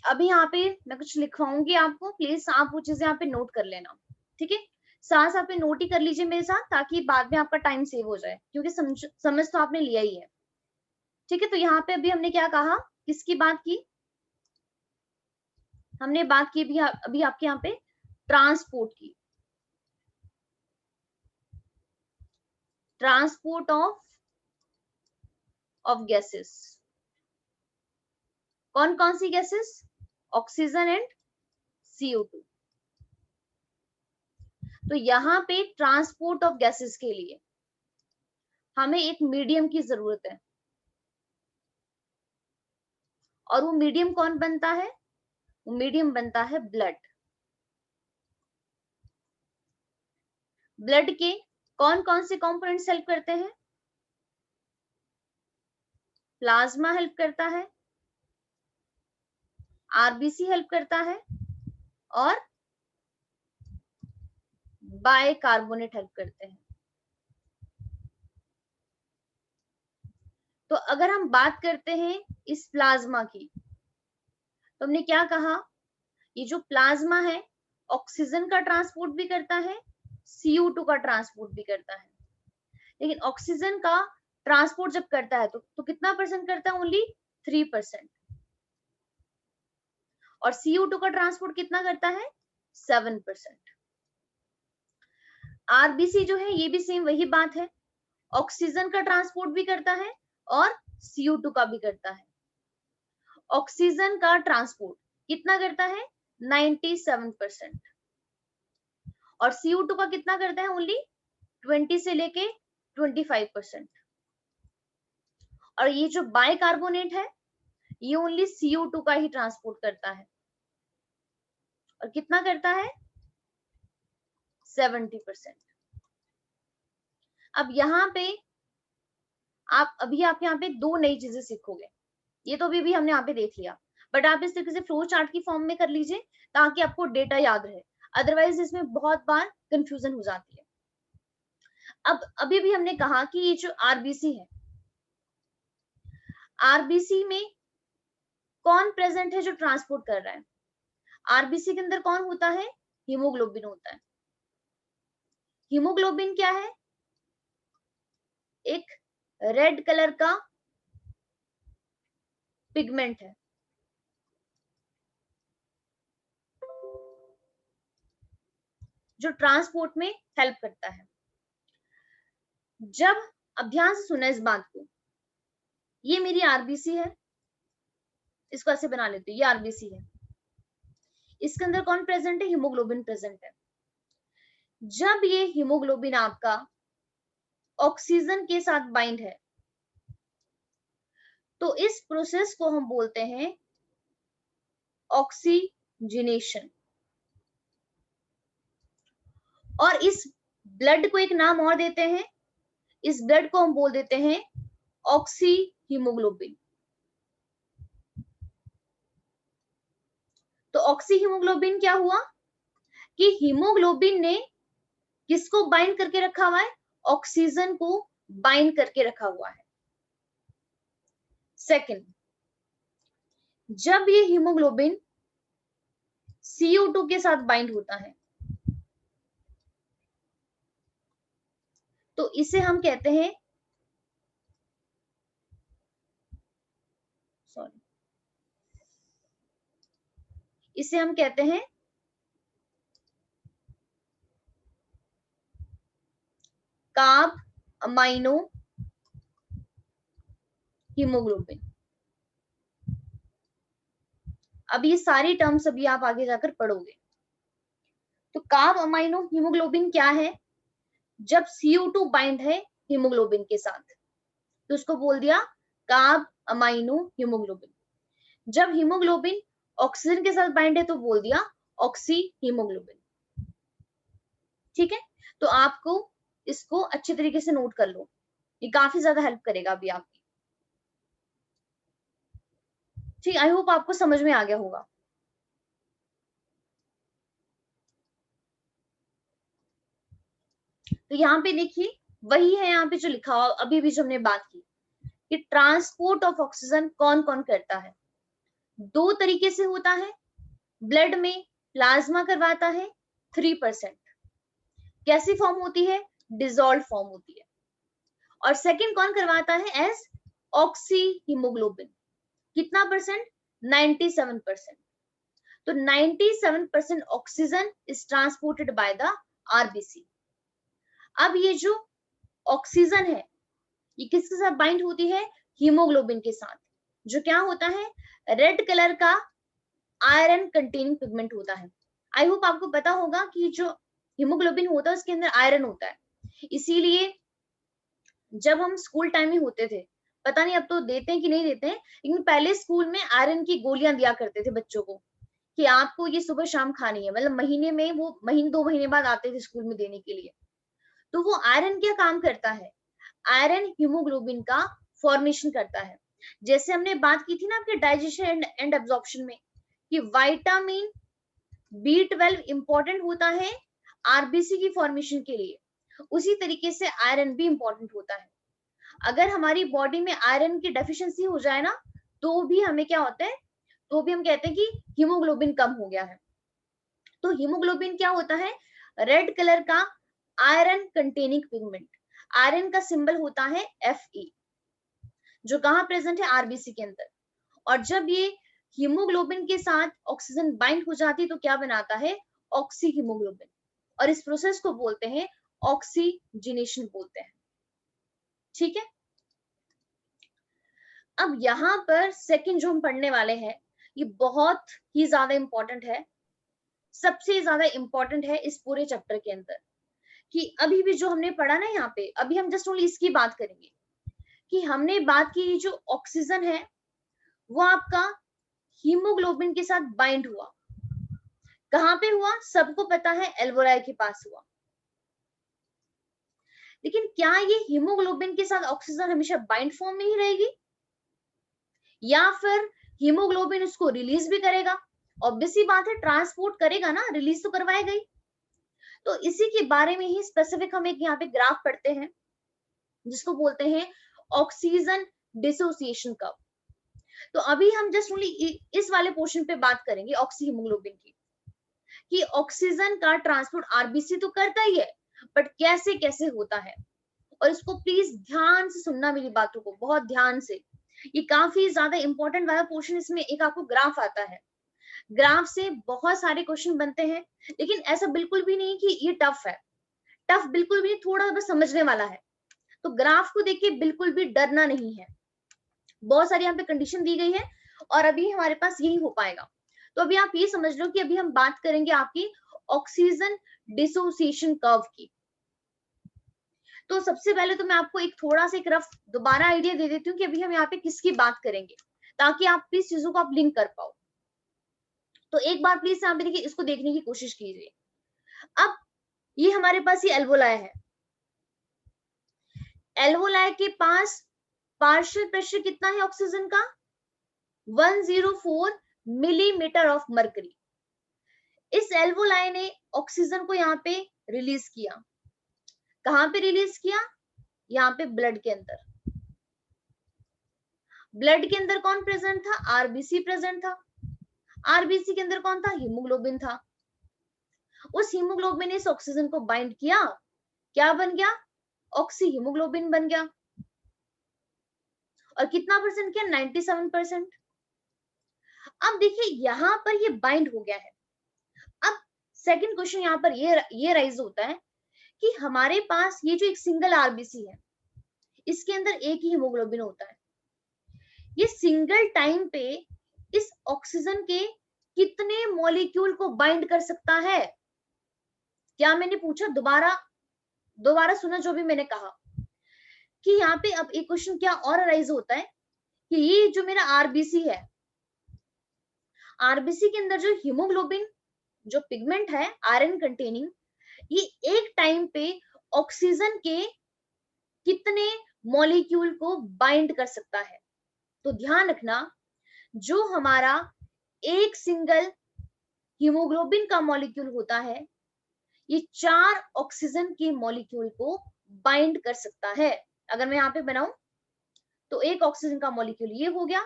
अभी यहाँ पे मैं कुछ लिखवाऊंगी आपको, प्लीज आप वो चीजें यहाँ पे नोट कर लेना, ठीक है। साथ साथ पे नोट ही कर लीजिए मेरे साथ, ताकि बाद में आपका टाइम सेव हो जाए, क्योंकि समझ तो आपने लिया ही है, ठीक है। तो यहाँ पे अभी हमने क्या कहा, किसकी बात की, हमने बात की अभी आपके यहाँ पे ट्रांसपोर्ट की, ट्रांसपोर्ट ऑफ गैसेस। कौन कौन सी गैसेस, ऑक्सीजन एंड CO2। तो यहाँ पे ट्रांसपोर्ट ऑफ गैसेस के लिए हमें एक मीडियम की जरूरत है, और वो मीडियम कौन बनता है, वो मीडियम बनता है ब्लड। ब्लड के कौन कौन से कंपोनेंट्स हेल्प करते हैं, प्लाज्मा हेल्प करता है, RBC हेल्प करता है, और बाइकार्बोनेट हेल्प करते हैं। तो अगर हम बात करते हैं इस प्लाज्मा की, तो हमने क्या कहा, ये जो प्लाज्मा है ऑक्सीजन का ट्रांसपोर्ट भी करता है, CO2 का ट्रांसपोर्ट भी करता है। लेकिन ऑक्सीजन का ट्रांसपोर्ट जब करता है तो कितना परसेंट करता है, ओनली 3%। और CO2 का ट्रांसपोर्ट कितना करता है, 7%। RBC जो है ये भी सेम वही बात है, ऑक्सीजन का ट्रांसपोर्ट भी करता है और CO2 का भी करता है। ऑक्सीजन का ट्रांसपोर्ट कितना करता है, 97%। और CO2 का कितना करता है, ओनली 20 से लेके 25%। और ये जो बाइकार्बोनेट है ये ओनली CO2 का ही ट्रांसपोर्ट करता है, और कितना करता है, 70%। अब यहाँ पे आप यहाँ पे दो नई चीजें सीखोगे, ये तो अभी हमने यहाँ पे देख लिया, बट आप इस तरीके से फ्लो चार्ट की फॉर्म में कर लीजिए ताकि आपको डेटा याद रहे, अदरवाइज इसमें बहुत बार कंफ्यूजन हो जाती है। अब अभी हमने कहा कि ये जो RBC है, RBC में कौन प्रेजेंट है जो ट्रांसपोर्ट कर रहा है, RBC के अंदर कौन होता है, हीमोग्लोबिन होता है। हीमोग्लोबिन क्या है, एक रेड कलर का पिगमेंट है, जो ट्रांसपोर्ट में हेल्प करता है। जब अब ध्यान से सुना इस बात को, ये मेरी RBC है, इसको ऐसे बना लेते हैं, ये RBC है, इसके अंदर कौन प्रेजेंट है, हीमोग्लोबिन प्रेजेंट है। जब ये हीमोग्लोबिन आपका ऑक्सीजन के साथ बाइंड है तो इस प्रोसेस को हम बोलते हैं ऑक्सीजनेशन। और इस ब्लड को एक नाम और देते हैं, इस ब्लड को हम बोल देते हैं ऑक्सी हीमोग्लोबिन। तो ऑक्सी हीमोग्लोबिन क्या हुआ कि हीमोग्लोबिन ने किसको बाइंड करके रखा हुआ है, ऑक्सीजन को बाइंड करके रखा हुआ है। सेकंड, जब ये हीमोग्लोबिन CO2 के साथ बाइंड होता है तो इसे हम कहते हैं, सॉरी, इसे हम कहते हैं कार्ब अमाइनो हीमोग्लोबिन। अब ये सारी टर्म्स अभी आप आगे जाकर पढ़ोगे। तो कार्ब अमाइनो हीमोग्लोबिन क्या है, जब CO2 बाइंड है हीमोग्लोबिन के साथ तो उसको बोल दिया कार्ब अमाइनो हीमोग्लोबिन। जब हीमोग्लोबिन ऑक्सीजन के साथ बाइंड है तो बोल दिया ऑक्सी हीमोग्लोबिन। ठीक है, तो आपको इसको अच्छे तरीके से नोट कर लो, ये काफी ज्यादा हेल्प करेगा अभी आपकी। ठीक, आई होप आपको समझ में आ गया होगा। तो यहाँ पे देखिए वही है, यहाँ पे जो लिखा हुआ अभी जो हमने बात की कि ट्रांसपोर्ट ऑफ ऑक्सीजन कौन कौन करता है। दो तरीके से होता है, ब्लड में प्लाज्मा करवाता है 3%, कैसी फॉर्म होती है, डिसॉल्व फॉर्म होती है। और सेकंड कौन करवाता है, एज ऑक्सी हीमोग्लोबिन, कितना परसेंट, 97%। तो 97% oxygen is transported by the RBC. अब ये जो ऑक्सीजन है ये किसके साथ बाइंड होती है, हीमोग्लोबिन के साथ, जो क्या होता है, रेड कलर का आयरन कंटेनिंग पिगमेंट होता है। आई होप आपको पता होगा कि जो हीमोग्लोबिन होता है उसके अंदर आयरन होता है, इसीलिए जब हम स्कूल टाइम में होते थे, पता नहीं अब तो देते हैं कि नहीं देते हैं, लेकिन पहले स्कूल में आयरन की गोलियां दिया करते थे बच्चों को कि आपको ये सुबह शाम खानी है, मतलब महीने में, वो महीने 2 महीने बाद आते थे स्कूल में देने के लिए। तो वो आयरन क्या काम करता है, आयरन हीमोग्लोबिन का फॉर्मेशन करता है। जैसे हमने बात की थी ना आपके डाइजेशन एंड एब्जॉर्प्शन में कि विटामिन B12 इंपॉर्टेंट होता है आरबीसी की फॉर्मेशन के लिए, उसी तरीके से आयरन भी इंपॉर्टेंट होता है। अगर हमारी बॉडी में आयरन की डेफिशिएंसी हो जाए ना, तो भी हमें क्या होता है, तो भी हम कहते हैं कि हीमोग्लोबिन कम हो गया है। तो हीमोग्लोबिन क्या होता है, रेड कलर का आयरन कंटेनिंग पिगमेंट, आयरन का सिंबल होता है Fe, जो कहां प्रेजेंट है, आरबीसी के अंदर। और जब ये हीमोग्लोबिन के साथ ऑक्सीजन बाइंड हो जाती है तो क्या बनाता है, ऑक्सी हीमोग्लोबिन, और इस प्रोसेस को बोलते हैं ऑक्सीजनेशन बोलते हैं। ठीक है, अब यहाँ पर सेकंड जो हम पढ़ने वाले हैं ये बहुत ही ज्यादा इंपॉर्टेंट है, सबसे ज्यादा इंपॉर्टेंट है इस पूरे चैप्टर के अंदर। कि अभी भी जो हमने पढ़ा ना यहाँ पे, अभी हम जस्ट ओनली इसकी बात करेंगे कि हमने बात की जो ऑक्सीजन है वो आपका हीमोग्लोबिन के साथ बाइंड हुआ, कहां पे हुआ, सबको पता है एल्वोलाई के पास हुआ। लेकिन क्या ये हीमोग्लोबिन के साथ ऑक्सीजन हमेशा बाइंड फॉर्म में ही रहेगी, या फिर हीमोग्लोबिन उसको रिलीज भी करेगा, ऑब्वियस सी बात है ट्रांसपोर्ट करेगा ना, रिलीज तो करवाएगा ही। तो इसी के बारे में ही स्पेसिफिक हम एक यहाँ पे ग्राफ पढ़ते हैं जिसको बोलते हैं ऑक्सीजन डिसोसिएशन कर्व। तो अभी हम जस्ट ओनली इस वाले पोर्शन पे बात करेंगे ऑक्सी हीमोग्लोबिन की, कि ऑक्सीजन का ट्रांसपोर्ट आरबीसी तो करता ही है, बट कैसे कैसे होता है। और इसको प्लीज ध्यान से सुनना मेरी बातों को, बहुत ध्यान से, ये काफी ज्यादा इंपॉर्टेंट वाला पोर्शन। इसमें एक आपको ग्राफ आता है, ग्राफ से बहुत सारे क्वेश्चन बनते हैं, लेकिन ऐसा बिल्कुल भी नहीं कि ये टफ है, टफ बिल्कुल भी नहीं, थोड़ा बस समझने वाला है। तो ग्राफ को देख के बिल्कुल भी डरना नहीं है, बहुत सारी यहाँ पे कंडीशन दी गई है और अभी हमारे पास यही हो पाएगा। तो अभी आप ये समझ लो कि अभी हम बात करेंगे आपकी ऑक्सीजन डिसोसिएशन कर्व की। तो सबसे पहले तो मैं आपको एक थोड़ा सा एक रफ दोबारा आइडिया दे देती हूँ कि अभी हम यहाँ पे किसकी बात करेंगे, ताकि आप इस चीजों को आप लिंक कर पाओ। तो एक बार प्लीज यहाँ पे देखिए, इसको देखने की कोशिश कीजिए। अब ये हमारे पास ये एल्वोलाई है, एल्वोलाई के पास पार्शियल प्रेशर कितना है ऑक्सीजन का, 104 मिलीमीटर ऑफ मर्करी। इस एल्वोलाई ने ऑक्सीजन को यहाँ पे रिलीज किया, कहां पे रिलीज किया, यहाँ पे ब्लड के अंदर। ब्लड के अंदर कौन प्रेजेंट था, आरबीसी प्रेजेंट था, आरबीसी के अंदर कौन था, हीमोग्लोबिन था। उस हीमोग्लोबिन ने इस ऑक्सीजन को बाइंड किया, क्या बन गया, ऑक्सी हीमोग्लोबिन बन गया। और कितना परसेंट किया, 97%। अब देखिए यहां पर ये बाइंड हो गया है। अब सेकंड क्वेश्चन यहाँ पर ये राइज होता है कि हमारे पास ये जो एक सिंगल आरबीसी है, इसके अंदर एक ही हीमोग्लोबिन होता है, ये सिंगल टाइम पे इस ऑक्सीजन के कितने मॉलिक्यूल को बाइंड कर सकता है। क्या मैंने पूछा, दोबारा सुना जो भी मैंने कहा, कि यहाँ पे अब एक क्वेश्चन क्या और अराइज होता है कि ये जो मेरा आरबीसी है, आरबीसी के अंदर जो हीमोग्लोबिन जो पिगमेंट है आयरन कंटेनिंग, ये एक टाइम पे ऑक्सीजन के कितने मॉलिक्यूल को बाइंड कर सकता है। तो ध्यान रखना, जो हमारा एक सिंगल हीमोग्लोबिन का मॉलिक्यूल होता है, ये 4 ऑक्सीजन के मॉलिक्यूल को बाइंड कर सकता है। अगर मैं यहाँ पे बनाऊं तो एक ऑक्सीजन का मॉलिक्यूल ये हो गया,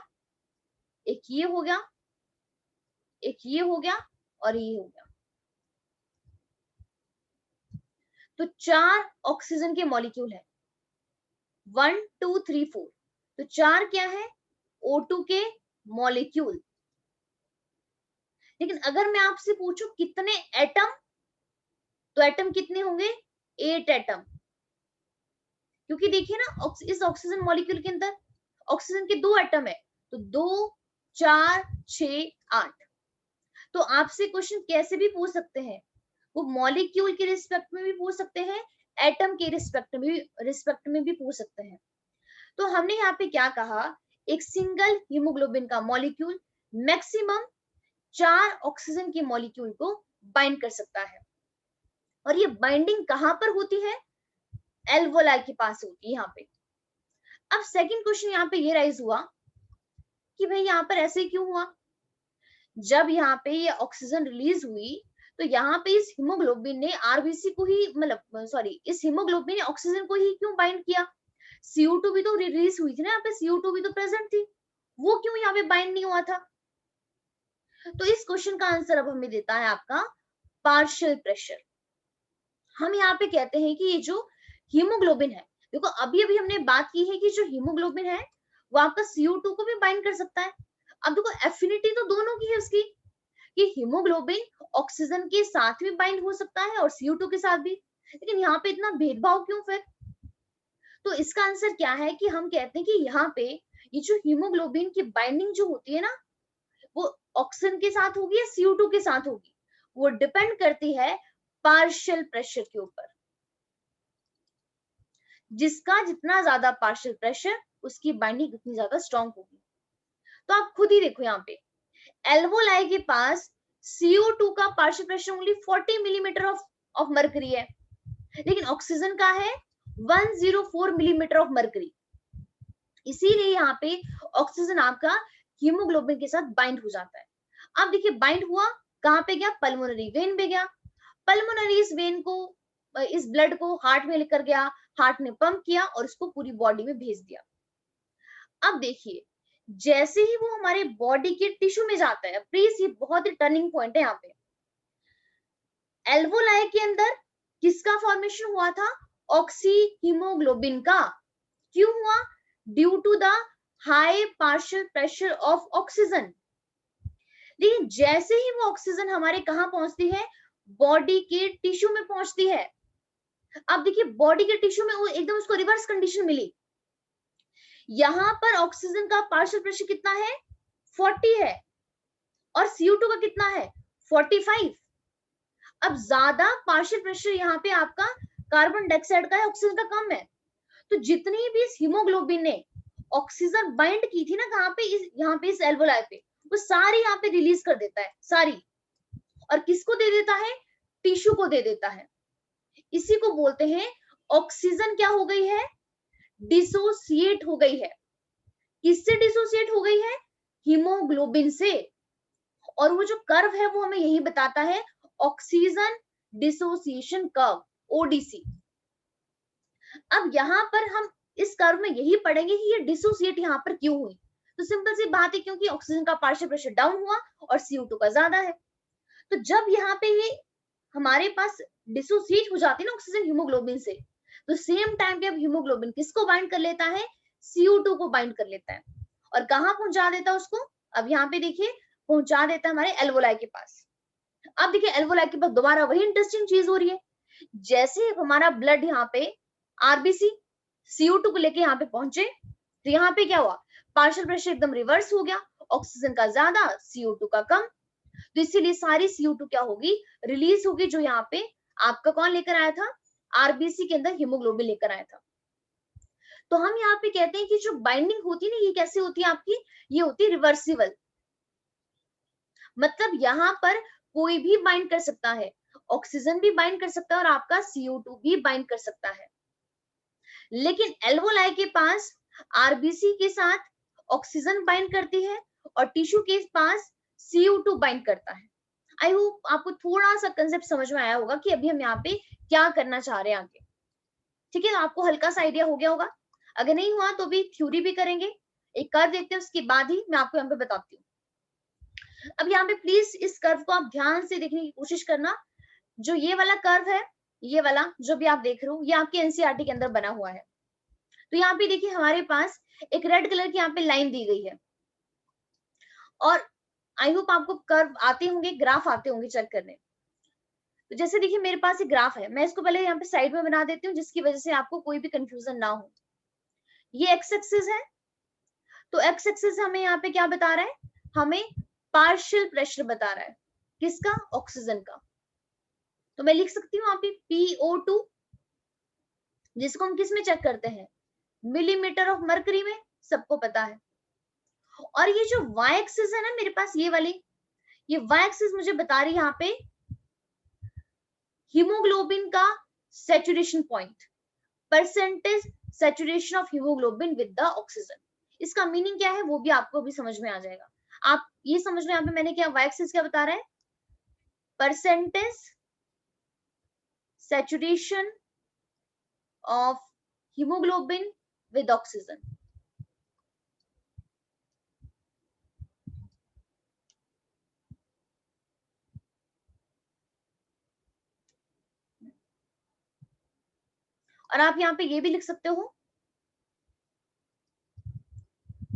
एक ये हो गया, एक ये हो गया और ये हो गया। तो 4 ऑक्सीजन के मॉलिक्यूल है, 1 2 3 4। तो 4 क्या है? O2 के मॉलिक्यूल। लेकिन अगर मैं आपसे पूछूं कितने एटम, तो एटम कितने होंगे? 8 एटम। क्योंकि देखिए ना, इस ऑक्सीजन मॉलिक्यूल के अंदर ऑक्सीजन के 2 एटम है, तो 2 4 6 8। तो आपसे क्वेश्चन कैसे भी पूछ सकते हैं, वो मॉलिक्यूल के रिस्पेक्ट में भी पूछ सकते हैं, एटम के रिस्पेक्ट में भी पूछ सकते हैं। तो हमने यहाँ पे क्या कहा, एक सिंगल हीमोग्लोबिन का मॉलिक्यूल मैक्सिमम 4 ऑक्सीजन के मॉलिक्यूल को बाइंड कर सकता है। और ये बाइंडिंग कहां पर होती है? एल्वोलाई के पास होती है, यहाँ पे। अब सेकंड क्वेश्चन यहाँ पे ये राइज हुआ कि भाई यहाँ पर ऐसे क्यों हुआ? जब यहाँ पे ये ऑक्सीजन रिलीज हुई, तो यहाँ पे इस हीमोग्लोबिन ने आरबीसी को ही, मतलब सॉरी, इस हीमोग्लोबिन ने ऑक्सीजन को ही क्यों बाइंड किया? CO2 भी तो रिलीज हुई थी ना, यहाँ पे CO2 भी तो प्रेजेंट थी, वो क्यों यहाँ पे बाइंड नहीं हुआ था? तो इस क्वेश्चन का आंसर अब हमें देता है आपका पार्शियल प्रेशर। हम यहाँ पे कहते हैं कि ये जो हीमोग्लोबिन है, देखो अभी अभी हमने बात की है कि जो हीमोग्लोबिन है वो आपका CO2 को भी बाइंड कर सकता है। अब देखो एफिनिटी तो दोनों की है उसकी, कि हीमोग्लोबिन ऑक्सीजन के साथ भी बाइंड हो सकता है और CO2 के साथ भी। लेकिन यहाँ पे इतना भेदभाव क्यों फिर? तो इसका आंसर क्या है कि हम कहते हैं कि यहाँ पे ये जो हीमोग्लोबिन की बाइंडिंग जो होती है ना, वो ऑक्सीजन के साथ होगी या CO2 के साथ होगी, वो डिपेंड करती है पार्शियल प्रेशर के ऊपर। जिसका जितना ज्यादा पार्शियल प्रेशर, उसकी बाइंडिंग उतनी ज्यादा स्ट्रॉन्ग होगी। तो आप खुद ही देखो यहाँ पे एल्वोलाई के पास CO2 का partial pressure only 40 millimetre of mercury है, लेकिन ऑक्सीजन का है 104 मिलीमीटर ऑफ मर्करी। इसीलिए यहाँ पे ऑक्सीजन आपका हीमोग्लोबिन के साथ बाइंड हो जाता है। अब देखिए बाइंड हुआ कहाँ पे गया? पल्मोनरी वेन पे गया। पल्मोनरी इस वेन को, इस ब्लड को हार्ट में लेकर गया, हार्ट ने पंप किया और उसको पूरी बॉडी में भेज दिया। अब देखिए जैसे ही वो हमारे बॉडी के टिश्यू में जाता है, प्लीज ये बहुत ही टर्निंग पॉइंट है यहाँ पे। एल्वोलाई के अंदर किसका फॉर्मेशन हुआ था? ऑक्सी हीमोग्लोबिन का। क्यों हुआ? Due to the high partial pressure of oxygen. लेकिन जैसे ही वो ऑक्सीजन हमारे कहां पहुंचती है? बॉडी के टिश्यू में पहुंचती है। अब देखिए बॉडी के टिश्यू में वो एकदम उसको रिवर्स कंडीशन मिली। यहां पर ऑक्सीजन का पार्शियल प्रेशर कितना है? 40 है, और CO2 का कितना है? 45। अब ज्यादा पार्शियल प्रेशर यहाँ पे आपका कार्बन डाइऑक्साइड का है, ऑक्सीजन का कम है। तो जितनी भी इस हीमोग्लोबिन ने ऑक्सीजन बाइंड की थी ना, कहाँ पे? यहाँ पे इस एल्वोलाई पे, वो सारी यहाँ पे रिलीज कर देता है, सारी। और किसको दे देता है? टिश्यू को दे देता है। इसी को बोलते हैं ऑक्सीजन क्या हो गई है? डिसोसिएट हो गई है। किससे डिसोसिएट हो गई है? हीमोग्लोबिन से। और वो जो कर्व है वो हमें यही बताता है, ऑक्सीजन डिसोसिएशन कर्व, ODC। अब यहाँ पर हम इस कर्व में यही पढ़ेंगे कि ये डिसोसिएट यहाँ पर क्यों हुई। तो सिंपल सी बात है, क्योंकि ऑक्सीजन का पार्शियल प्रेशर डाउन हुआ और CO2 का ज्यादा है। तो जब यहाँ पे ये हमारे पास डिसोसिएट हो जाती है ना ऑक्सीजन हीमोग्लोबिन से, तो सेम टाइम पे अब हीमोग्लोबिन किसको बाइंड कर लेता है? CO2 को बाइंड कर लेता है। और कहाँ पहुंचा देता है उसको? अब यहाँ पे देखिए पहुंचा देता है हमारे एल्वोलाई के पास। अब देखिए एल्वोलाई के पास दोबारा वही इंटरेस्टिंग चीज हो रही है। जैसे हमारा ब्लड यहाँ पे आरबीसी CO2 को लेके यहाँ पे पहुंचे, तो यहाँ पे क्या हुआ? पार्शियल प्रेशर एकदम रिवर्स हो गया, ऑक्सीजन का ज्यादा, CO2 का कम। तो इसीलिए सारी CO2 क्या होगी? रिलीज होगी, जो यहाँ पे आपका कौन लेकर आया था? आरबीसी के अंदर हीमोग्लोबिन लेकर आया था। तो हम यहाँ पे कहते हैं कि जो बाइंडिंग होती है ना, ये कैसे होती है आपकी? ये होती है रिवर्सिबल। मतलब यहाँ पर कोई भी बाइंड कर सकता है, ऑक्सीजन भी बाइंड कर सकता है और आपका CO2 भी बाइंड कर सकता है। लेकिन एल्वोलाई के पास आरबीसी के साथ ऑक्सीजन बाइंड करती है और टिश्यू के पास CO2 बाइंड करता है। आई होप आपको थोड़ा सा कंसेप्ट समझ में आया होगा कि अभी हम यहाँ पे क्या करना चाह रहे हैं आगे। ठीक है, आपको हल्का सा आइडिया हो गया होगा। अगर नहीं हुआ तो भी थ्योरी भी करेंगे, एक कर देखते हैं, उसके बाद ही मैं आपको यहाँ पे बताती हूँ। अब यहाँ पे प्लीज इस कर्व को आप ध्यान से देखने की कोशिश करना। जो ये वाला कर्व है, ये वाला जो भी आप देख रहे हो, ये आपके एनसीईआरटी के अंदर बना हुआ है। तो यहाँ पे देखिए हमारे पास एक रेड कलर की यहाँ पे लाइन दी गई है, और आई होप आपको कर्व आते होंगे, ग्राफ आते होंगे चेक करने। तो जैसे देखिए मेरे पास एक ग्राफ है, मैं इसको पहले यहाँ पे साइड में बना देती हूँ जिसकी वजह से आपको कोई भी कंफ्यूजन ना हो। ये एक्स एक्सिस है, तो एक्स एक्सिस हमें यहाँ पे क्या बता रहा है, हमें पार्शियल प्रेशर बता रहा है, किसका, ऑक्सीजन का। तो मैं लिख सकती हूँ यहाँ पे PO2, जिसको हम किस में चेक करते हैं, मिलीमीटर ऑफ मरकरी में, सबको पता है। और ये जो वाई एक्सिस है ना मेरे पास, ये वाली, ये वाई एक्सिस मुझे बता रही है यहाँ पे हीमोग्लोबिन का saturation point, percentage saturation of haemoglobin with the oxygen. इसका मीनिंग क्या है वो भी आपको भी समझ में आ जाएगा। आप ये समझ लो यहाँ पे मैंने क्या, वाई एक्सिस क्या बता रहा है, percentage saturation of haemoglobin with oxygen. और आप यहाँ पे ये भी लिख सकते हो,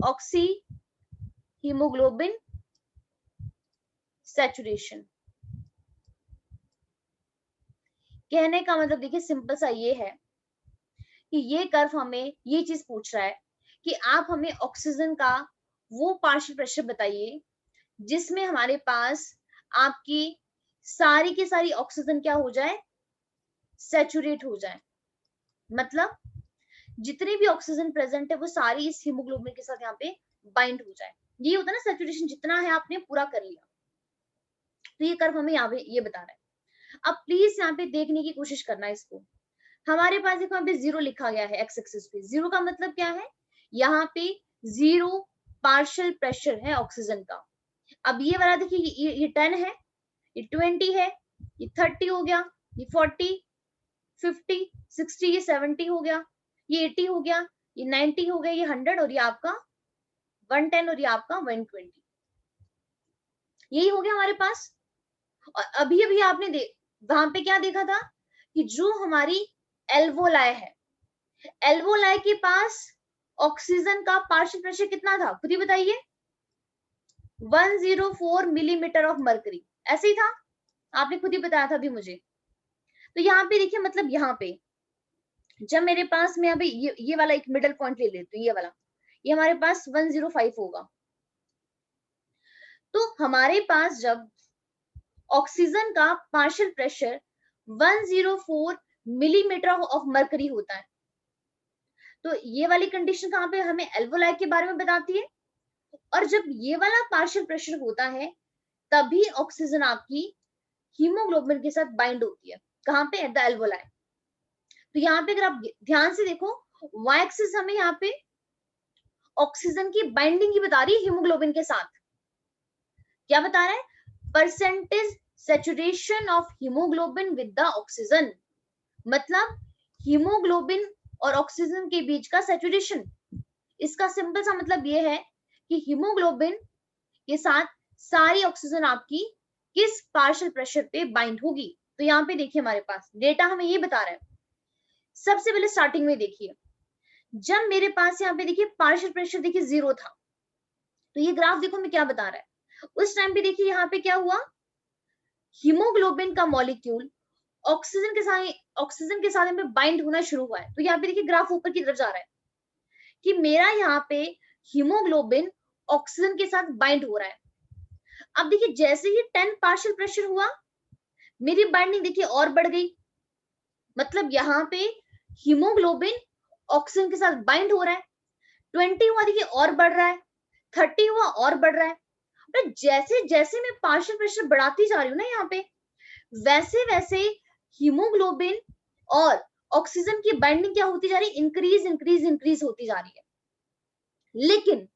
ऑक्सी हीमोग्लोबिन सैचुरेशन। कहने का मतलब देखिए सिंपल सा ये है कि ये कर्व हमें ये चीज पूछ रहा है कि आप हमें ऑक्सीजन का वो पार्शियल प्रेशर बताइए जिसमें हमारे पास आपकी सारी की सारी ऑक्सीजन क्या हो जाए, सैचुरेट हो जाए। मतलब जितनी भी ऑक्सीजन प्रेजेंट है वो सारी इस हीमोग्लोबिन के साथ यहाँ पे बाइंड हो जाए। ये होता है ना सैचुरेशन, जितना है आपने पूरा कर लिया। तो ये कर्व हमें यहाँ पे ये बता रहा है। अब प्लीज यहाँ पे देखने की कोशिश करना इसको। हमारे पास देखो यहाँ पे 0 लिखा गया है एक्स एक्सिस पे। 0 का मतलब क्या है, यहाँ पे 0 पार्शियल प्रेशर है ऑक्सीजन का। अब ये वाला देखिए ये 10 है, ये 20 है, ये 30 हो गया, ये 40, 50, 60, ये 70 हो गया, ये 80 हो गया, ये 90 हो गया, ये 100, और ये आपका 110, और ये आपका 120। यही हो गया हमारे पास। और अभी अभी आपने वहां पे क्या देखा था कि जो हमारी एल्वोलाई है, एल्वोलाई के पास ऑक्सीजन का पार्शियल प्रेशर कितना था, खुद ही बताइए, 104 मिलीमीटर ऑफ मरकरी, ऐसे ही था, आपने खुद ही बताया था अभी मुझे। तो यहाँ पे देखिए, मतलब यहाँ पे जब मेरे पास में अभी ये वाला एक मिडल पॉइंट ले लेती हूँ, ये वाला, ये हमारे पास 105 होगा। तो हमारे पास जब ऑक्सीजन का partial pressure 104 millimetre of mercury होता है, तो ये वाली कंडीशन कहाँ पे हमें एल्वोलाई के बारे में बताती है। और जब ये वाला पार्शियल प्रेशर होता है तभी ऑक्सीजन आपकी हीमोग्लोबिन के साथ बाइंड होती है, कहाँ पे, एट द एल्वोलाई। तो यहाँ पे अगर आप ध्यान से देखो, वाई एक्सिस हमें यहाँ पे ऑक्सीजन की बाइंडिंग ही बता रही है हीमोग्लोबिन के साथ। क्या बता रहा है, percentage saturation of haemoglobin with the oxygen. मतलब हीमोग्लोबिन और ऑक्सीजन के बीच का सैचुरेशन। इसका सिंपल सा मतलब ये है कि हीमोग्लोबिन के साथ सारी ऑक्सीजन आपकी किस पार्शियल प्रेशर पे बाइंड होगी। तो यहाँ पे देखिए हमारे पास डेटा हमें ये बता रहा है। सबसे पहले स्टार्टिंग में देखिए, जब मेरे पास यहाँ पे देखिए पार्शियल प्रेशर देखिए 0 था, तो ये ग्राफ देखो मैं क्या बता रहा है, उस टाइम पे देखिए यहाँ पे क्या हुआ, हीमोग्लोबिन का मॉलिक्यूल ऑक्सीजन के साथ में बाइंड होना शुरू हुआ है। तो यहाँ पे देखिए ग्राफ ऊपर की तरफ जा रहा है कि मेरा यहाँ पे हीमोग्लोबिन ऑक्सीजन के साथ बाइंड हो रहा है। अब देखिए जैसे ही 10 पार्शियल प्रेशर हुआ, मेरी बाइंडिंग देखिए और बढ़ गई। मतलब यहाँ पे हीमोग्लोबिन ऑक्सीजन के साथ बाइंड हो रहा है। 20 हुआ देखिए और बढ़ रहा है, 30 हुआ और बढ़ रहा है। तो जैसे जैसे मैं पार्शियल प्रेशर बढ़ाती जा रही हूँ ना यहाँ पे, वैसे वैसे हीमोग्लोबिन और ऑक्सीजन की बाइंडिंग क्या होती जा रही है, इंक्रीज इंक्रीज इंक्रीज होती जा रही है। लेकिन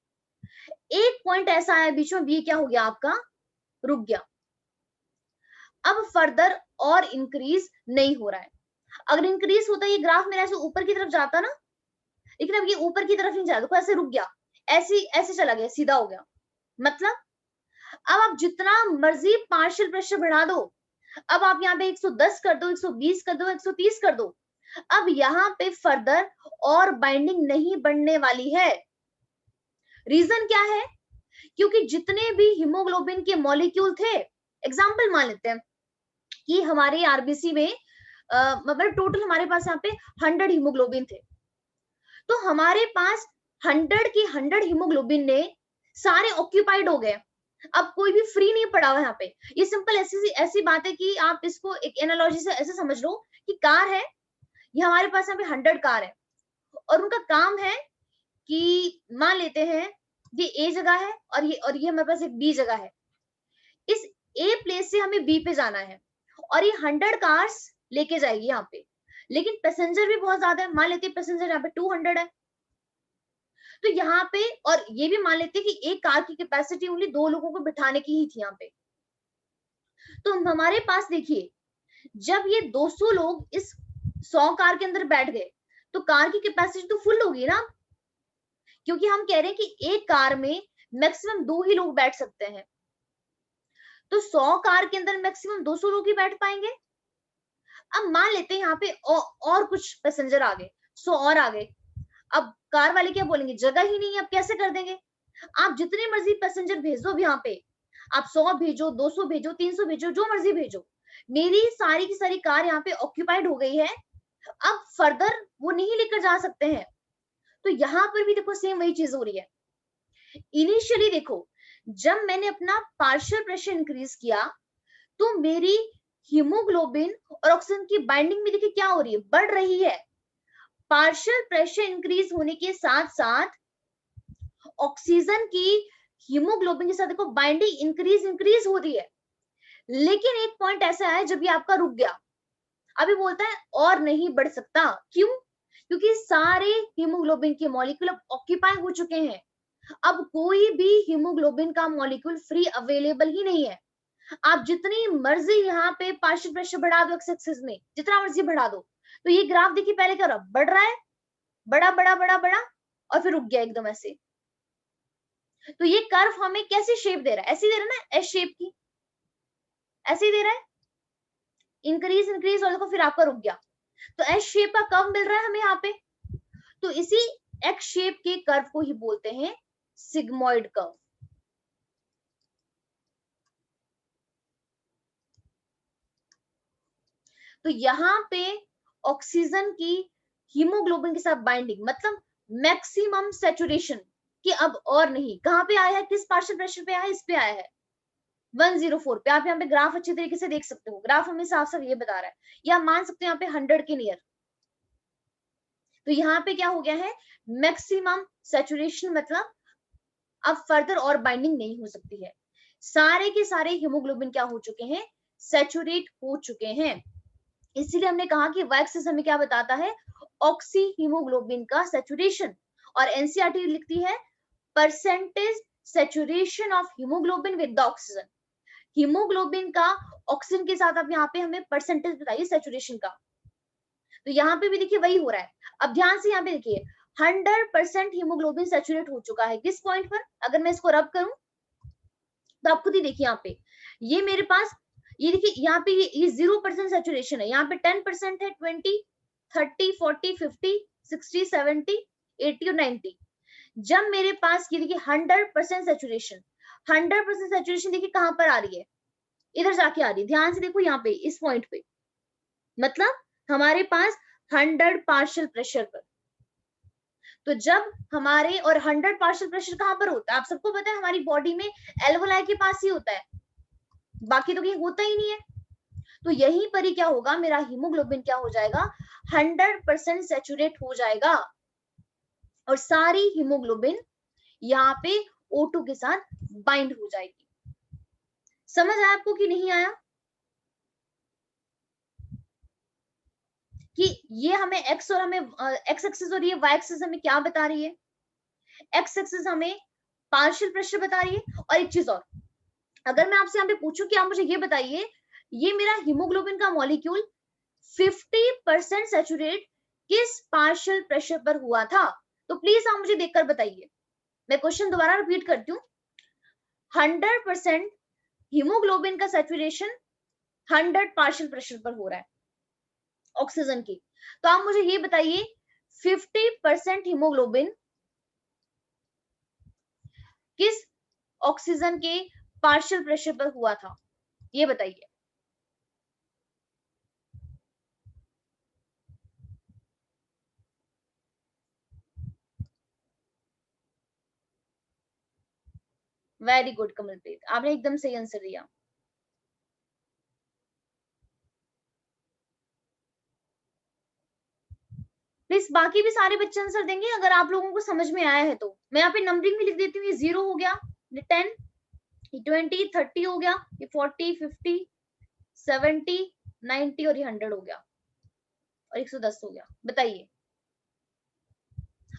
एक पॉइंट ऐसा आया बीच में, ये क्या हो गया आपका, रुक गया। अब फर्दर और इंक्रीज नहीं हो रहा है। अगर इंक्रीज होता ये ग्राफ मेरा ऐसे ऊपर की तरफ जाता ना, लेकिन अब ये ऊपर की तरफ नहीं जाता, देखो ऐसे रुक गया, ऐसे ऐसे चला गया, सीधा हो गया। मतलब अब आप जितना मर्जी पार्शियल प्रेशर बढ़ा दो, अब आप यहाँ पे 110 कर दो, 120 कर दो, 130 कर दो, अब यहाँ पे फर्दर और बाइंडिंग नहीं बढ़ने वाली है। रीजन क्या है? क्योंकि जितने भी हीमोग्लोबिन के मॉलिक्यूल थे, एग्जाम्पल मान लेते हैं कि हमारे आरबीसी में मतलब टोटल हमारे पास यहाँ पे 100 हीमोग्लोबिन थे, तो हमारे पास 100 की 100 हीमोग्लोबिन ने सारे ऑक्यूपाइड हो गए, अब कोई भी फ्री नहीं पड़ा हुआ यहाँ पे। ये सिंपल ऐसी बात है कि आप इसको एक एनालॉजी से ऐसे समझ लो कि कार है, ये हमारे पास यहाँ पे 100 कार है और उनका काम है कि मान लेते हैं ये ए जगह है और ये हमारे पास एक बी जगह है, इस ए प्लेस से हमें बी पे जाना है और ये 100 कार्स लेके जाएगी यहाँ पे, लेकिन पैसेंजर भी बहुत ज्यादा है, मान लेते हैं पैसेंजर यहाँ पे 200 है, तो यहाँ पे और ये भी मान लेते हैं कि एक कार की कैपेसिटी ओनली 2 लोगों को बिठाने की ही थी यहाँ पे। तो हमारे पास देखिए जब ये 200 लोग इस 100 कार के अंदर बैठ गए तो कार की कैपेसिटी तो फुल होगी ना, क्योंकि हम कह रहे हैं कि एक कार में मैक्सिमम 2 ही लोग बैठ सकते हैं, तो 100 कार के अंदर मैक्सिमम 200 लोग ही बैठ पाएंगे। अब मान लेते हैं यहाँ पे और कुछ पैसेंजर आ गए, 100 और आ गए, अब कार वाले क्या बोलेंगे, जगह ही नहीं है, अब कैसे कर देंगे? आप जितने मर्जी पैसेंजर भेजो अब यहाँ पे, आप 100 भेजो, 200 भेजो, 300 भेजो, जो मर्जी भेजो, मेरी सारी की सारी कार यहाँ पे ऑक्यूपाइड हो गई है, अब फर्दर वो नहीं लेकर जा सकते हैं। तो यहाँ पर भी देखो सेम वही चीज हो रही है। इनिशियली देखो जब मैंने अपना पार्शियल प्रेशर इंक्रीज किया तो मेरी हीमोग्लोबिन और ऑक्सीजन की बाइंडिंग में देखिए क्या हो रही है, बढ़ रही है। पार्शियल प्रेशर इंक्रीज होने के साथ साथ ऑक्सीजन की हीमोग्लोबिन के साथ देखो बाइंडिंग इंक्रीज हो रही है, लेकिन एक पॉइंट ऐसा है जब ये आपका रुक गया, अभी बोलता है और नहीं बढ़ सकता। क्यों? क्योंकि सारे हीमोग्लोबिन के मॉलिक्यूल अब ऑक्यूपाई हो चुके हैं, अब कोई भी हीमोग्लोबिन का मॉलिक्यूल फ्री अवेलेबल ही नहीं है। आप जितनी मर्जी यहाँ पे पार्शियल प्रेशर बढ़ा दो एक्स एक्सिस में, जितना मर्जी बढ़ा दो, तो ये ग्राफ देखिए पहले क्या रहा, बढ़ रहा है, बड़ा बड़ा बड़ा बड़ा और फिर रुक गया एकदम ऐसे। तो ये कर्व हमें कैसी शेप दे रहा है, ऐसी दे रहा है ना, एस शेप की, ऐसे दे रहा है, इंक्रीज इंक्रीज और देखो फिर आपका रुक गया, तो एस शेप का कर्व मिल रहा है हमें यहाँ पे। तो इसी एक्स शेप के कर्व को ही बोलते हैं सिग्मोइड कर्व। तो यहाँ पे ऑक्सीजन की हीमोग्लोबिन के साथ बाइंडिंग मतलब मैक्सिमम सैचुरेशन कि अब और नहीं, कहां पे आया है, किस पार्शियल प्रेशर पे आया है, इस पे आया है 104 पे। आप यहाँ पे ग्राफ अच्छे तरीके से देख सकते हो, ग्राफ हमें साफ साफ ये बता रहा है, या मान सकते हैं यहाँ पे 100 के नियर। तो यहाँ पे क्या हो गया है, मैक्सिमम सैचुरेशन, मतलब अब फर्दर और बाइंडिंग नहीं हो सकती है, सारे के सारे हीमोग्लोबिन क्या हो चुके हैं, सैचुरेट हो चुके हैं। इसीलिए हमने कहा कि वाई एक्सिस हमें क्या बताता है, ऑक्सी हीमोग्लोबिन का सैचुरेशन, और एनसीईआरटी लिखती है percentage saturation of haemoglobin with the oxygen. Haemoglobin का ऑक्सीजन के साथ आप यहाँ पे हमें परसेंटेज बताइए सैचुरेशन का। तो यहाँ पे भी देखिए वही हो रहा है। अब ध्यान से यहाँ पे देखिए 100% हीमोग्लोबिन सैचुरेट हो चुका है, किस पॉइंट पर, अगर मैं इसको रब करूं तो आप खुद ही देखिए यहाँ पे, ये मेरे पास, ये देखिए यहाँ पे ये 0% सैचुरेशन है, यहाँ पे 10% है, 20, 30, 40, 50, 60, 70, 80 और 90। जब मेरे पास ये देखिए 100% सैचुरेशन, 100% सैचुरेशन देखिए कहां पर आ रही है, इधर जाके आ रही है, ध्यान से देखो यहाँ पे इस पॉइंट पे, मतलब हमारे पास 100 पार्शियल प्रेशर पर। तो जब हमारे और 100 पार्शियल प्रेशर कहां पर होता है, आप सबको पता है हमारी बॉडी में एल्वोलाई के पास ही होता है, बाकी तो कहीं होता ही नहीं है। तो यहीं पर ही क्या होगा, मेरा हीमोग्लोबिन क्या हो जाएगा, 100% सैचुरेट हो जाएगा और सारी हीमोग्लोबिन यहाँ पे O2 के साथ बाइंड हो जाएगी। समझ आया आपको कि नहीं आया? कि ये हमें एक्स और हमें एक्स एक्सिस और ये वाई एक्सिस हमें क्या बता रही है, एक्स एक्सिस हमें पार्शियल प्रेशर बता रही है। और एक चीज और, अगर मैं आपसे यहाँ पे पूछूं कि आप मुझे ये बताइए, ये मेरा हीमोग्लोबिन का मॉलिक्यूल 50% सैचुरेट किस पार्शियल प्रेशर पर हुआ था, तो प्लीज आप मुझे देखकर बताइए। मैं क्वेश्चन दोबारा रिपीट करती हूँ, 100% हीमोग्लोबिन का सैचुरेशन 100 पार्शियल प्रेशर पर हो रहा है ऑक्सीजन की। तो आप मुझे ये बताइए 50% हीमोग्लोबिन किस ऑक्सीजन के पार्शियल प्रेशर पर हुआ था, ये बताइए। वेरी गुड कमलप्रीत, आपने एकदम सही आंसर दिया। प्लीज बाकी भी सारे बच्चे आंसर देंगे अगर आप लोगों को समझ में आया है तो। मैं यहाँ पे नंबरिंग भी लिख देती हूँ, ये 0 हो गया, ये 10, ये 20, 30 हो गया, ये 40, 50, 70, 90 और ये 100 हो गया और 110 हो गया। बताइए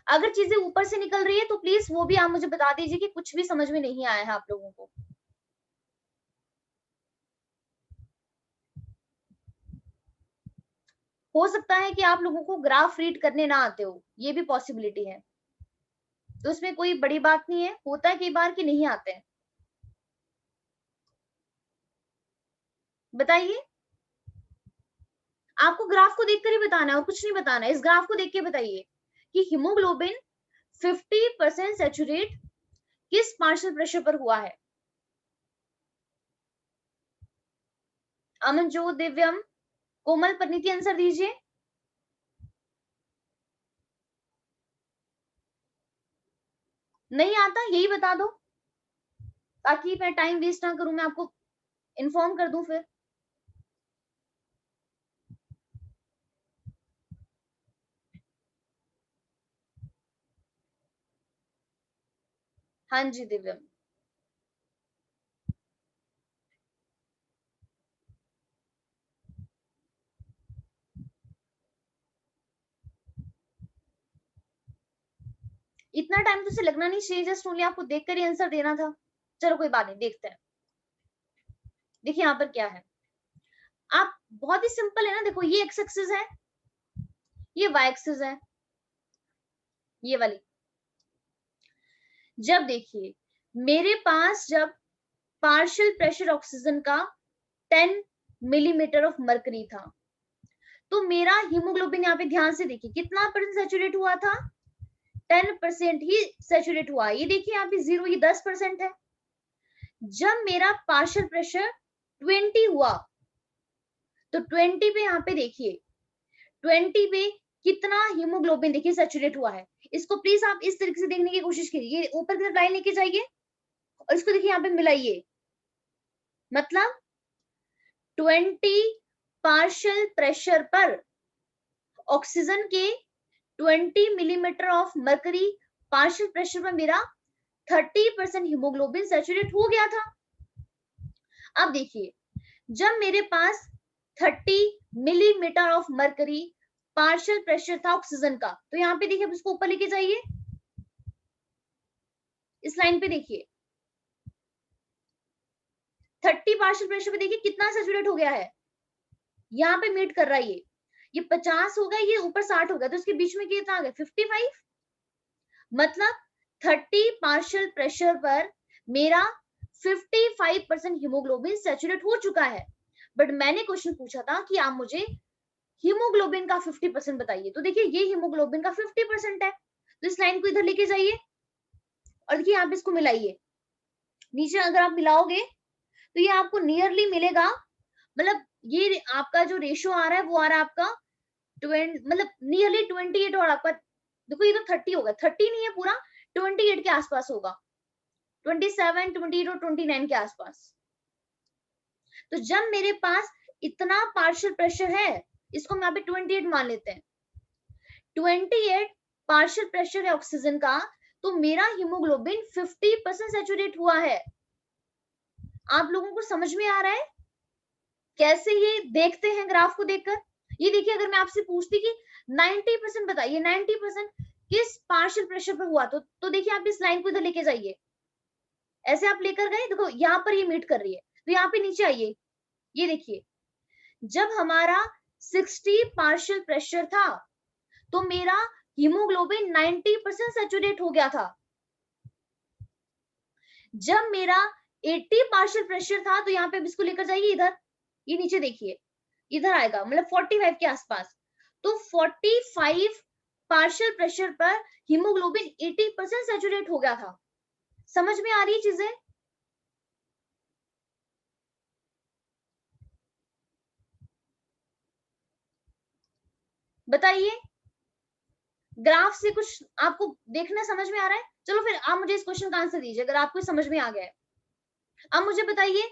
अगर चीजें ऊपर से निकल रही है तो प्लीज वो भी आप मुझे बता दीजिए कि कुछ भी समझ में नहीं आया है आप लोगों को। हो सकता है कि आप लोगों को ग्राफ रीड करने ना आते हो, ये भी पॉसिबिलिटी है, तो उसमें कोई बड़ी बात नहीं है, होता है कई बार कि नहीं आते हैं। बताइए आपको ग्राफ को देखकर ही बताना है और कुछ नहीं बताना है, इस ग्राफ को देख के बताइए कि हीमोग्लोबिन 50% सैचुरेट किस पार्शियल प्रेशर पर हुआ है। अमनजोत, दिव्यम, कोमल, परिणीति आंसर दीजिए। नहीं आता यही बता दो ताकि मैं टाइम वेस्ट ना करूं, मैं आपको इन्फॉर्म कर दूं फिर। हाँ जी दिव्यम, इतना टाइम तो उसे लगना नहीं चाहिए, जस्ट ओनली आपको देखकर ही आंसर देना था। चलो कोई बात नहीं, देखते हैं। देखिए यहाँ पर क्या है, आप बहुत ही सिंपल है ना, देखो ये एक्स एक्सिस है, ये वाई एक्सिस है, ये वाली। जब देखिए मेरे पास जब पार्शियल प्रेशर ऑक्सीजन का 10 मिलीमीटर ऑफ मरकरी था, तो मेरा हीमोग्लोबिन यहाँ पे ध्यान से देखिए कितना परसेंट सैचुरेट हुआ था, 10% ही सैचुरेट हुआ। ये देखिए यहाँ पे 0, ये 10% है। जब मेरा पार्शियल प्रेशर 20 हुआ तो 20 पे यहाँ पे देखिए 20 पे कितना हीमोग्लोबिन देखिए सैचुरेट हुआ है। इसको प्लीज आप इस तरीके से देखने की कोशिश करिए, ये ऊपर की तरफ लाइन लेके जाइए और इसको देखिए यहाँ पे मिलाइए, मतलब 20 पार्शियल प्रेशर पर ऑक्सीजन के 20 millimetre of mercury partial pressure पर मेरा 30% हीमोग्लोबिन सैचुरेट हो गया था। अब देखिए जब मेरे पास 30 millimetre of mercury partial pressure था ऑक्सीजन का, तो यहाँ पे देखिए इसको ऊपर लेके जाइए, इस लाइन पे देखिए 30 पार्शियल प्रेशर पे देखिए कितना सैचुरेट हो गया है, यहाँ पे मीट कर रहा है ये 50 हो गया, ये ऊपर 60 हो गया, तो इसके बीच में कितना आ गया 55। मतलब 30 पार्शियल प्रेशर पर मेरा 55% हीमोग्लोबिन सैचुरेट हो चुका है। बट मैंने क्वेश्चन पूछा था कि आप मुझे हीमोग्लोबिन का 50% बताइए, तो देखिए ये हीमोग्लोबिन का 50% है, तो इस लाइन को इधर लेके जाइए और देखिए आप इसको मिलाइए, नीचे अगर आप मिलाओगे तो ये आपको नियरली मिलेगा, मतलब ये आपका जो रेशियो आ रहा है वो आ रहा है आपका 20, मतलब नियरली 28, और आपका देखो ये तो 30 होगा, 30 नहीं है पूरा, 28 के आसपास होगा, 27, 28 और 29 के आसपास। तो जब मेरे पास इतना पार्शियल प्रेशर है, इसको हम यहाँ पे 28 मान लेते हैं, 28 पार्शियल प्रेशर है ऑक्सीजन का, तो मेरा हीमोग्लोबिन 50% सैचुरेट हुआ है। आप लोगों को समझ में आ रहा है कैसे ये देखते हैं ग्राफ को देखकर। ये देखिए अगर मैं आपसे पूछती कि 90% बताइए, 90% किस पार्शियल प्रेशर पर हुआ, तो देखिए आप इस लाइन को इधर लेके जाइए, ऐसे आप लेकर गए, देखो यहाँ पर ये मीट कर रही है, तो यहाँ पे नीचे आइए, ये देखिए जब हमारा 60 पार्शियल प्रेशर था तो मेरा हीमोग्लोबिन 90% सैचुरेट हो गया था। जब मेरा 80 पार्शियल प्रेशर था, तो यहाँ पे अब इसको लेकर जाइए इधर, ये नीचे देखिए, इधर आएगा, मतलब 45 के आसपास। तो 45 पार्शियल प्रेशर पर हीमोग्लोबिन 80% सैचुरेट हो गया था। समझ में आ रही है चीजें? बताइए, ग्राफ से कुछ आपको देखना समझ में आ रहा है? चलो फिर आप मुझे इस क्वेश्चन का आंसर दीजिए अगर आपको समझ में आ गया है। अब मुझे बताइए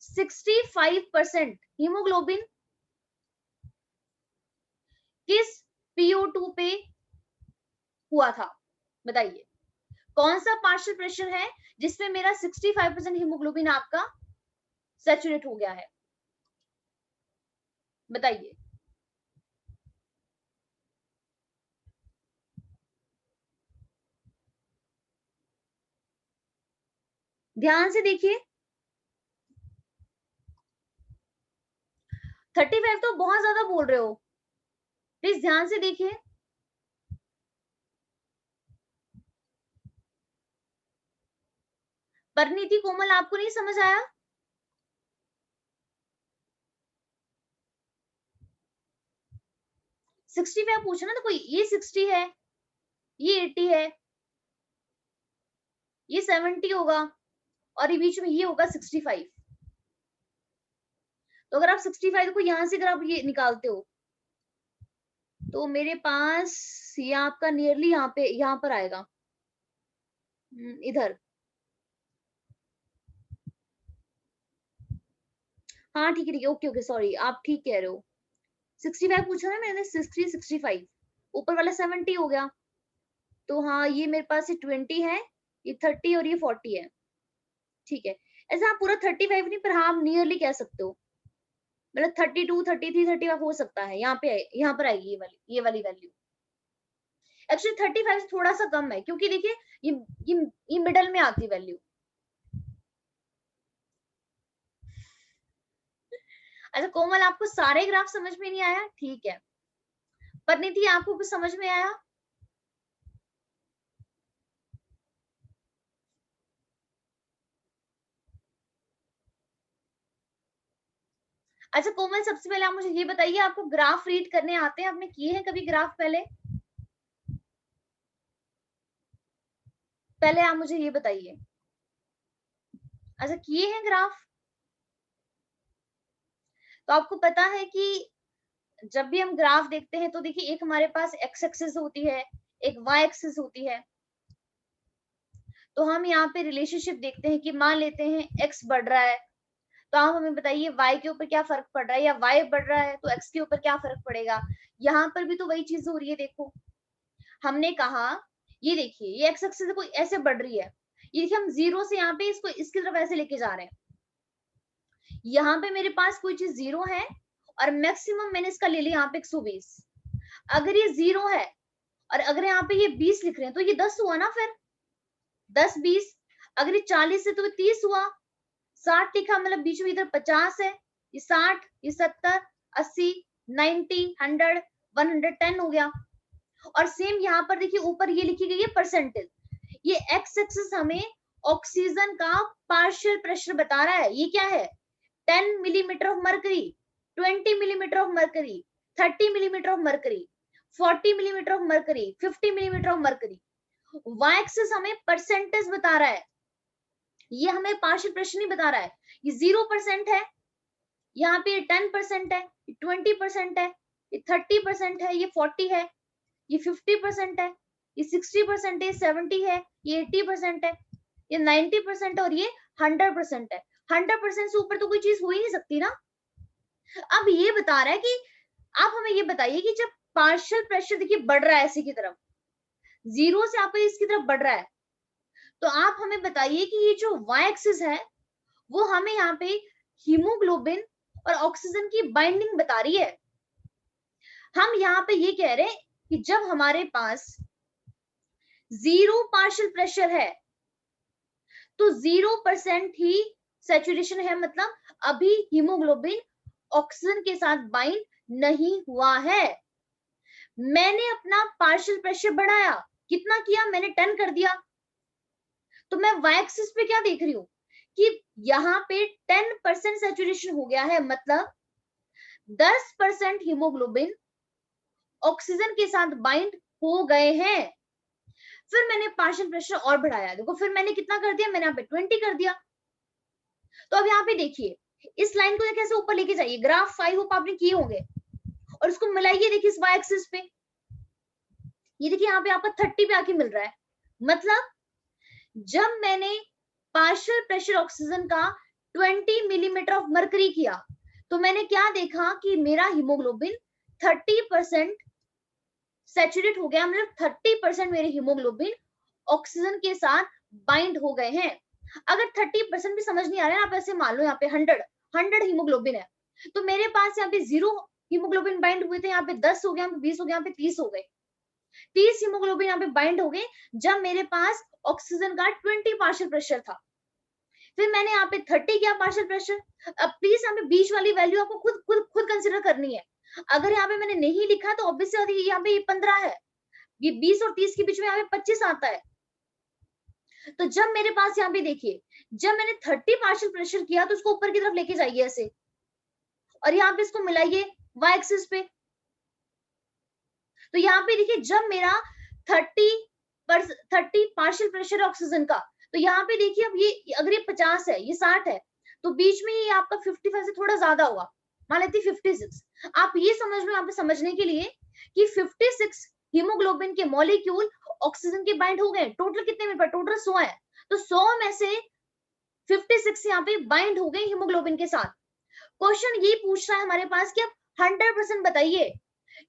65% हीमोग्लोबिन किस PO2 पे हुआ था? बताइए कौन सा पार्शियल प्रेशर है जिसमें मेरा 65% हीमोग्लोबिन आपका सैचुरेट हो गया है? बताइए। ध्यान से देखिए, 35 तो बहुत ज्यादा बोल रहे हो, प्लीज ध्यान से देखिए। परिणीति, कोमल, आपको नहीं समझ आया? सिक्सटी फाइव पूछा ना, तो कोई ये 60 है, ये 80 है, ये 70 होगा, और ये बीच में ये होगा 65। तो अगर आप 65 को यहां से अगर आप ये निकालते हो तो मेरे पास ये आपका नियरली यहाँ पे, यहाँ पर आएगा, इधर। हाँ ठीक है ठीक है, ओके ओके, सॉरी, आप ठीक कह रहे हो। 65 पूछा ना मैंने, 60 65, ऊपर वाला 70 हो गया। तो हाँ, ये मेरे पास ये 20 है, ये 30 और ये 40 है। ठीक है, ऐसा आप पूरा 35 नहीं, पर हाँ आप नियरली कह सकते हो, मतलब 32 33 35 हो सकता है। यहाँ पे, यहाँ पर आएगी ये वाली वैल्यू। एक्चुअली 35 थोड़ा सा कम है, क्योंकि देखिए ये मिडल में आती वैल्यू। अच्छा कोमल, आपको सारे ग्राफ समझ में नहीं आया? ठीक है, परिणीति आपको कुछ समझ में आया? अच्छा कोमल, सबसे पहले आप मुझे ये बताइए, आपको ग्राफ रीड करने आते हैं? आपने किए हैं कभी ग्राफ पहले? पहले आप मुझे ये बताइए। अच्छा, किए हैं ग्राफ? तो आपको पता है कि जब भी हम ग्राफ देखते हैं तो देखिए, एक हमारे पास एक्स एक्सिस होती है, एक वाई एक्सिस होती है। तो हम यहाँ पे रिलेशनशिप देखते हैं कि मान लेते हैं एक्स बढ़ रहा है, तो आप हमें बताइए वाई के ऊपर क्या फर्क पड़ रहा है, या वाई बढ़ रहा है तो एक्स के ऊपर क्या फर्क पड़ेगा। यहाँ पर भी तो वही चीज हो रही है। देखो, हमने कहा, ये देखिए ये एक्स एक्सिस कोई ऐसे बढ़ रही है, ये देखिए हम जीरो से यहाँ पे इसको इसकी तरफ ऐसे लेके जा रहे हैं। यहाँ पे मेरे पास कोई चीज जीरो है, और मैक्सिमम मैंने इसका ले लिया यहाँ पे 120। अगर ये जीरो है और अगर यहाँ पे ये 20 लिख रहे हैं, तो ये 10 हुआ ना फिर, 10 20। अगर ये 40 है तो ये 30 हुआ। 60 लिखा मतलब बीच में इधर 50 है, ये 60, ये 70, 80, 90, 100, 110 हो गया। और सेम यहाँ पर देखिए, ऊपर ये लिखी गई है परसेंटेज। ये एक्स एक्सिस हमें ऑक्सीजन का पार्शियल प्रेशर बता रहा है। ये क्या है? 10 millimetre of mercury, 20 millimetre of mercury, 30 millimetre of mercury, 40 millimetre of mercury, 50 millimetre of mercury. Y axis हमें परसेंटेज बता रहा है, ये हमें पार्शियल प्रेशर नहीं बता रहा है। ये 0% है, यहाँ पे 10% है, 20% है, ये 30% है, ये 40 है, ये 50% है, ये 60% है, 70 है, ये 80% है, ये 90% और ये 100% है। 100% से ऊपर तो कोई चीज हो ही नहीं सकती ना। अब ये बता रहा है कि आप हमें ये बताइए कि जब पार्शियल प्रेशर देखिए बढ़ रहा है ऐसे की तरफ, जीरो से आपका इसकी तरफ बढ़ रहा है, तो आप हमें बताइए कि ये जो वाई एक्सिस है वो हमें यहाँ पे हीमोग्लोबिन और ऑक्सीजन की बाइंडिंग बता रही है। हम यहाँ पे ये कह रहे हैं कि जब हमारे पास जीरो पार्शियल प्रेशर है तो 0% ही सैचुरेशन है, मतलब अभी हीमोग्लोबिन ऑक्सीजन के साथ बाइंड नहीं हुआ है। मैंने अपना पार्शियल प्रेशर बढ़ाया, कितना किया? मैंने 10 कर दिया, तो मैं y एक्सिस पे क्या देख रही हूँ कि यहाँ पे 10% सैचुरेशन हो गया है, मतलब 10% हीमोग्लोबिन ऑक्सीजन के साथ बाइंड हो गए हैं। फिर मैंने पार्शियल प्रेशर और बढ़ाया, देखो फिर मैंने कितना कर दिया, मैंने यहाँ पे 20 कर दिया। तो अब यहाँ पे देखिए, इस लाइन को कैसे ऊपर लेके जाइए, ग्राफ 5 होप आपने किए होंगे, और इसको मिलाइए, देखिए इस y एक्सिस पे, ये देखिए यहाँ पे आपका 30 पे आके मिल रहा है। मतलब जब मैंने पार्शियल प्रेशर ऑक्सीजन का 20 मिलीमीटर ऑफ मरकरी किया, तो मैंने क्या देखा कि मेरा हीमोग्लोबिन 30% सैचुरेट हो गया, मतलब 30% मेरे हीमोग्लोबिन ऑक्सीजन के साथ बाइंड हो गए हैं। अगर 30% भी समझ नहीं आ रहा है, आप ऐसे मान लो यहाँ पे 100 हीमोग्लोबिन है, तो मेरे पास यहाँ पे 0 हीमोग्लोबिन बाइंड हुए थे, यहाँ पे 10 हो गया, यहाँ पे 20 हो गया, यहाँ पे 30 हो गए, 30 हीमोग्लोबिन यहाँ पे बाइंड हो गए जब मेरे पास ऑक्सीजन का 20 पार्शियल प्रेशर था। फिर मैंने यहाँ पे 30 किया पार्शियल प्रेशर। अब प्लीज यहाँ पे बीच वाली वैल्यू आपको खुद कंसिडर करनी है। अगर यहाँ पे मैंने नहीं लिखा तो ऑब्वियसली यहाँ पे 15 है, ये 20 और 30 के बीच में यहाँ पे 25 आता है। तो जब मेरे पास यहाँ पे देखिए, जब मैंने 30 पार्शियल प्रेशर किया तो उसको ऊपर की तरफ लेके जाइए ऐसे, और यहाँ पे इसको मिलाइए y एक्सिस पे। तो यहाँ पे देखिए, जब मेरा 30 पार्शियल प्रेशर ऑक्सीजन का, तो यहाँ पे देखिए अब ये अगर ये 50 है, ये 60 है, तो बीच में ये आपका 55 से थोड़ा ज्यादा होगा, मान लेते 56। आप ये समझ लो यहाँ पे समझने के लिए कि 56 हीमोग्लोबिन के मॉलिक्यूल ऑक्सीजन के बाइंड हो गए। टोटल कितने में, टोटल 100 है, तो 100 में से 56 यहाँ पे बाइंड हो गए हीमोग्लोबिन के साथ। क्वेश्चन ये पूछ रहा है हमारे पास कि अब 100% बताइए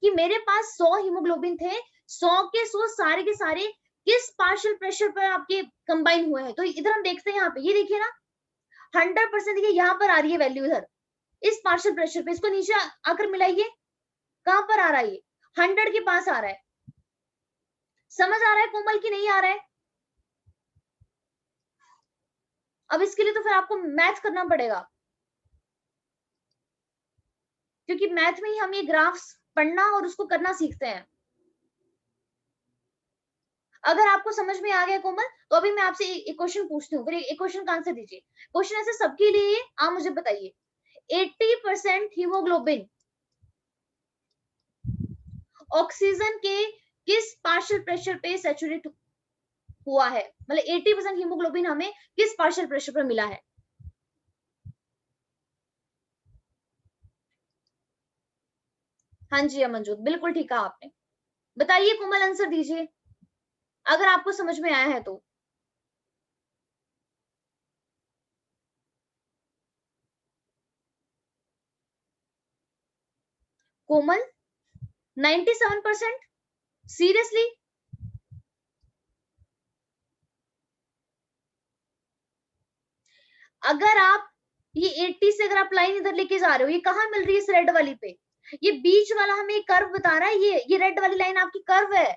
कि मेरे पास 100 हीमोग्लोबिन थे, 100 के 100 सारे के सारे किस पार्शियल प्रेशर पर आपके कंबाइन हुए हैं। तो इधर हम देखते हैं, यहाँ पे ये देखिए ना 100%, देखिए यहाँ पर आ रही है वैल्यू, इधर इस पार्शियल प्रेशर पे, इसको नीचे आकर मिलाइए, कहां पर आ रहा है, ये 100 के पास आ रहा है। समझ आ रहा है कोमल की नहीं आ रहा है? अब इसके लिए तो फिर आपको मैथ करना पड़ेगा, क्योंकि मैथ में ही हम ये ग्राफ्स पढ़ना और उसको करना सीखते हैं। अगर आपको समझ में आ गया कोमल, तो अभी मैं आपसे एक क्वेश्चन पूछती हूँ, फिर एक क्वेश्चन का आंसर दीजिए। क्वेश्चन ऐसे सबके लिए, आप मुझे बताइए 80% हीमोग्लोबिन ऑक्सीजन के किस पार्शियल प्रेशर पे सैचुरेट हुआ है, मतलब 80% हीमोग्लोबिन हमें किस पार्शियल प्रेशर पर मिला है? हाँ जी अमनजोत, बिल्कुल ठीक कहा आपने। बताइए कोमल, आंसर दीजिए अगर आपको समझ में आया है तो। कोमल 97%, सीरियसली? अगर आप ये 80 से अगर आप लाइन इधर लेके जा रहे हो, ये कहां मिल रही है, इस रेड वाली पे, ये बीच वाला हमें कर्व बता रहा है, ये रेड वाली लाइन आपकी कर्व है,